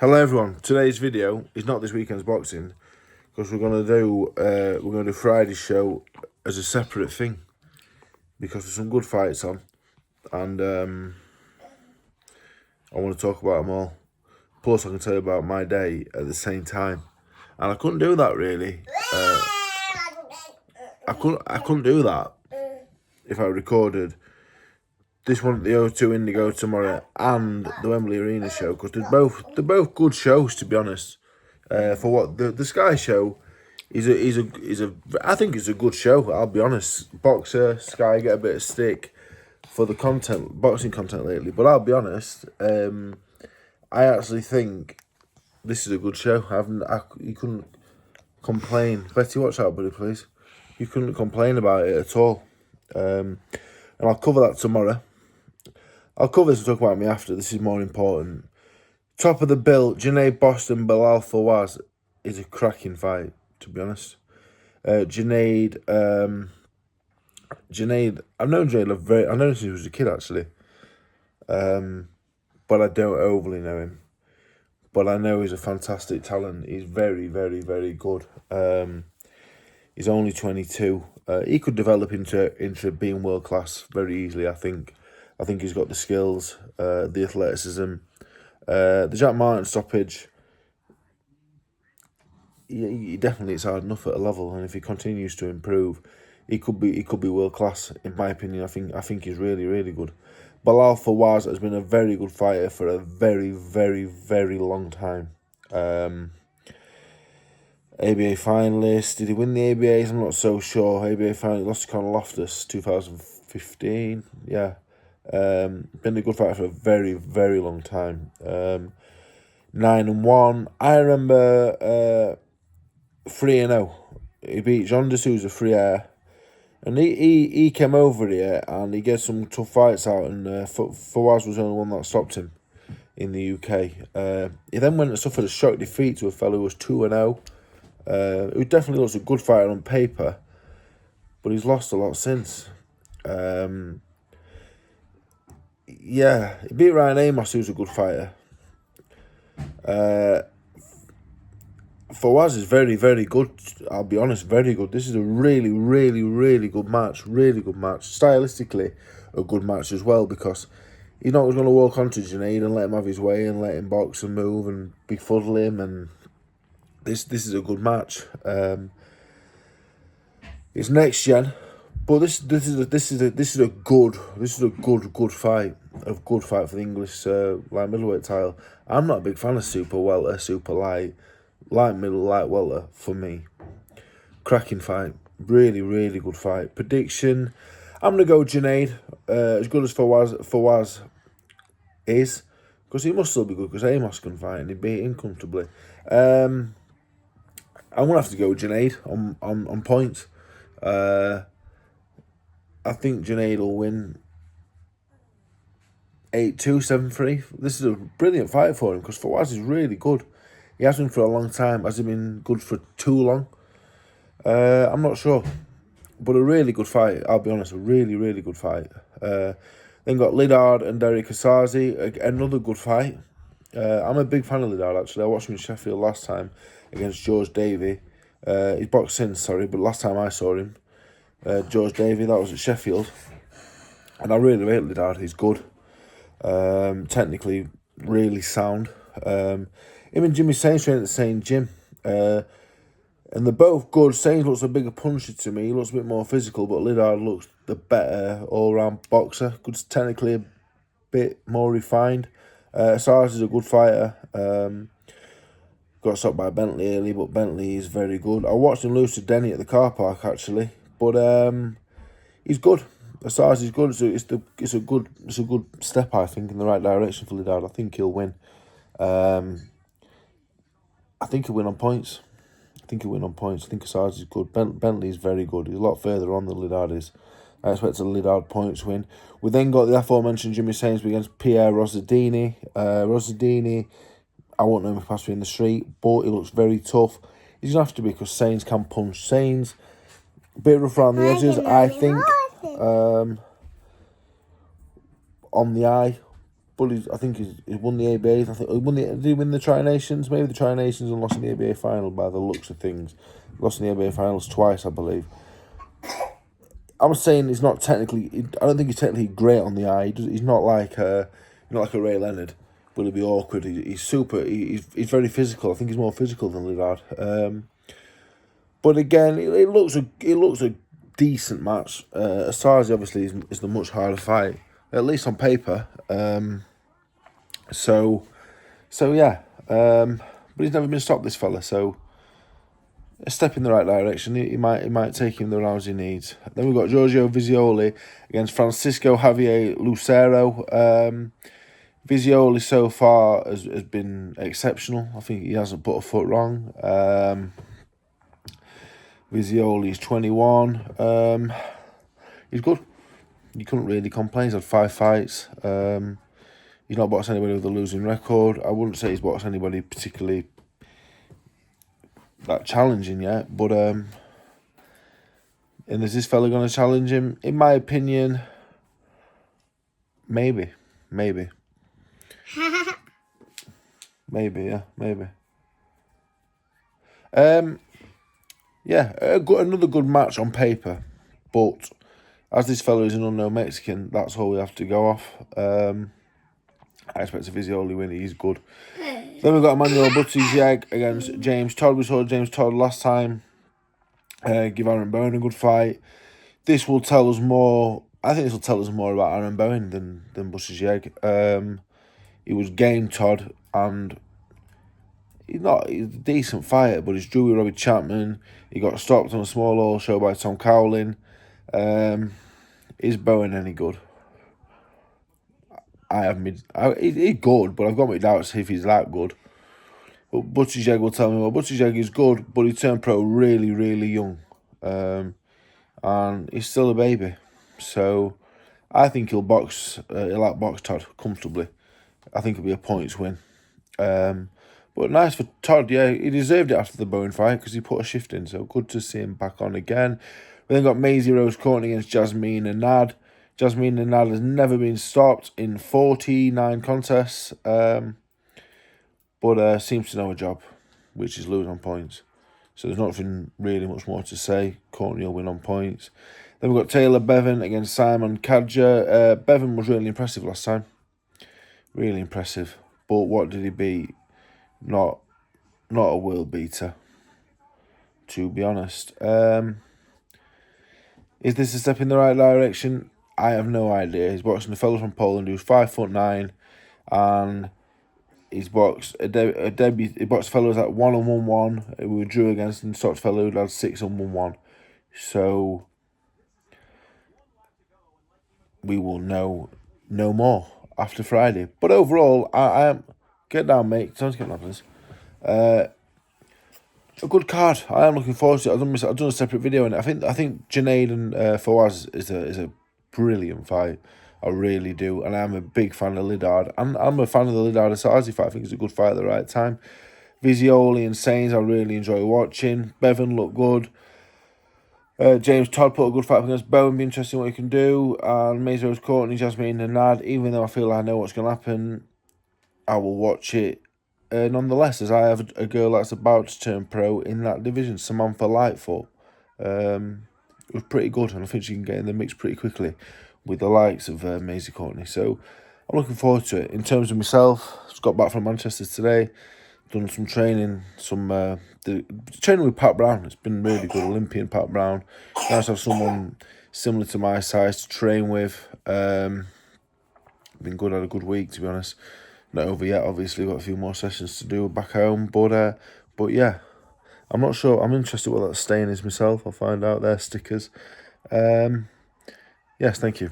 Hello everyone. Today's video is not this weekend's boxing because we're gonna do Friday's show as a separate thing because there's some good fights on, and I want to talk about them all. Plus, I can tell you about my day at the same time, and I couldn't do that really. I couldn't do that if I recorded this one at the O2 Indigo tomorrow and the Wembley Arena show, because they're both good shows, to be honest. For what the Sky show is a I think it's a good show. I'll be honest. Boxer Sky get a bit of stick for the boxing content lately, but I'll be honest. I actually think this is a good show. You couldn't complain. Betty, watch out, buddy, please. You couldn't complain about it at all. And I'll cover that tomorrow. I'll cover this and talk about me after. This is more important. Top of the bill, Junaid Bostan, Bilal Fawaz is a cracking fight, to be honest. Junaid, I've known Junaid I know since he was a kid, actually. But I don't overly know him. But I know he's a fantastic talent. He's very, very, very good. He's only 22. He could develop into being world class very easily, I think. I think he's got the skills, the athleticism. The Jack Martin stoppage, he definitely is hard enough at a level, and if he continues to improve, he could be world class. In my opinion, I think he's really, really good. Bilal Fawaz has been a very good fighter for a very, very, very long time. ABA finalist. Did he win the ABAs? I'm not so sure. ABA finalist, lost to Conor Loftus 2015. Yeah. Been a good fighter for a very, very long time. 9-1. I remember 3-0. He beat John D'Souza 3-air. And he came over here and he gets some tough fights out, and Fawaz was the only one that stopped him in the UK. He then went and suffered a shock defeat to a fellow who was 2-0. Who definitely looks a good fighter on paper, but he's lost a lot since. Yeah, he beat Ryan Amos, who's a good fighter. Fawaz is very, very good. I'll be honest, very good. This is a really, really, really good match. Really good match. Stylistically, a good match as well, because he's not going to walk onto Junaid and let him have his way and let him box and move and befuddle him. And this is a good match. It's next gen. But this is a good fight. A good fight for the English light middleweight title. I'm not a big fan of super welter, super light middle, light welter for me. Cracking fight. Really, really good fight. Prediction, I'm gonna go Junaid. As good as Fawaz is, because he must still be good, because Amos can fight and he beat him comfortably. I'm gonna have to go Junaid on points. I think Junaid will win 8-2, 7-3. This is a brilliant fight for him, because Fawaz is really good. He has been for a long time. Has he been good for too long? I'm not sure. But a really good fight, I'll be honest. A really, really good fight. Then got Liddard and Osaze, another good fight. I'm a big fan of Liddard, actually. I watched him in Sheffield last time against George Davey. He's boxed since, sorry, but last time I saw him, George Davey, that was at Sheffield. And I really rate Liddard. He's good. Technically, really sound. Him and Jimmy Sains train at the same gym. And they're both good. Sains looks a bigger puncher to me. He looks a bit more physical, but Liddard looks the better all-round boxer. Good, technically a bit more refined. Sains is a good fighter. Got stopped by Bentley early, but Bentley is very good. I watched him lose to Denny at the car park, actually. But he's good. Osaze is good. It's a good step, I think, in the right direction for Liddard. I think he'll win. I think he'll win on points. I think Osaze is good. Bentley is very good. He's a lot further on than Liddard is. I expect a Liddard points win. We then got the aforementioned Jimmy Sains against Pierre Rosadini. Rosadini, I won't know him if he passed me in the street, but he looks very tough. He's going to have to be, because Sains can punch. Sains, a bit rough around the edges, I think. On the eye, but I think he's won the ABA. I think did he win the Tri-Nations? Maybe the Tri-Nations, and lost in the ABA final by the looks of things. Lost in the ABA finals twice, I believe. I'm saying he's not technically. I don't think he's technically great on the eye. He's not like a Ray Leonard. Will he be awkward? He's super. He's very physical. I think he's more physical than Liddard. But again, it looks a decent match. Osaze obviously is the much harder fight, at least on paper. So yeah. But he's never been stopped, this fella. So a step in the right direction. He might take him the rounds he needs. Then we've got Giorgio Visioli against Francisco Javier Lucero. Visioli so far has been exceptional. I think he hasn't put a foot wrong. Visioli's 21. He's good. You couldn't really complain. He's had 5 fights. He's not boxed anybody with a losing record. I wouldn't say he's boxed anybody particularly that challenging yet. But and is this fella going to challenge him? In my opinion, maybe. Maybe, yeah, maybe. Yeah, another good match on paper, but as this fellow is an unknown Mexican, that's all we have to go off. I expect a Visioli win. He's good. Then we've got Emmanuel Buttigieg against James Todd. We saw James Todd last time give Aaron Bowen a good fight. This will tell us more. I think this will tell us more about Aaron Bowen than Buttigieg. He was game Todd, and he's a decent fighter, but he's drew with Robbie Chapman. He got stopped on a small all show by Tom Cowlin. Is Bowen any good? He's good, but I've got my doubts if he's that good. But Buttigieg will tell me, well, Buttigieg is good, but he turned pro really, really young. And he's still a baby. So I think he'll outbox Todd comfortably. I think it'll be a points win. But nice for Todd, yeah. He deserved it after the Bowen fight because he put a shift in. So good to see him back on again. We then got Maisie Rose Courtney against Jasmine Nad. Jasmine Nad has never been stopped in 49 contests. But seems to know a job, which is lose on points. So there's nothing really much more to say. Courtney will win on points. Then we've got Taylor Bevan against Simon Kadja. Bevan was really impressive last time. Really impressive. But what did he beat? Not a world beater, to be honest. Is this a step in the right direction? I have no idea. He's boxing a fellow from Poland who's 5'9", and he's boxed he boxed fellows at 1-1-1. We drew against and stopped fellow who had 6-1-1. So we will know more after Friday. But overall, I am get down, mate. Time to get on this. A good card. I am looking forward to it. I've done a separate video, and I think Junaid and Fawaz is a brilliant fight. I really do, and I'm a big fan of Liddard. I'm a fan of the Liddard and Osaze fight. I think it's a good fight at the right time. Visioli and Sains, I really enjoy watching. Bevan looked good. James Todd put a good fight up against Bowen. Be interesting what he can do. And Maisie Rose Courtney, Jasmine and Nad. Even though I feel I know what's going to happen, I will watch it. Nonetheless, as I have a girl that's about to turn pro in that division, Samantha Lightfoot. It was pretty good, and I think she can get in the mix pretty quickly with the likes of Maisie Courtney. So I'm looking forward to it. In terms of myself, just got back from Manchester today, done some training, training with Pat Brown. It's been really good, Olympian Pat Brown. Nice to have someone similar to my size to train with. Been good, had a good week, to be honest. Not over yet, obviously, got a few more sessions to do back home, but yeah, I'm not sure. I'm interested what that stain is myself. I'll find out. There, stickers. Yes, thank you.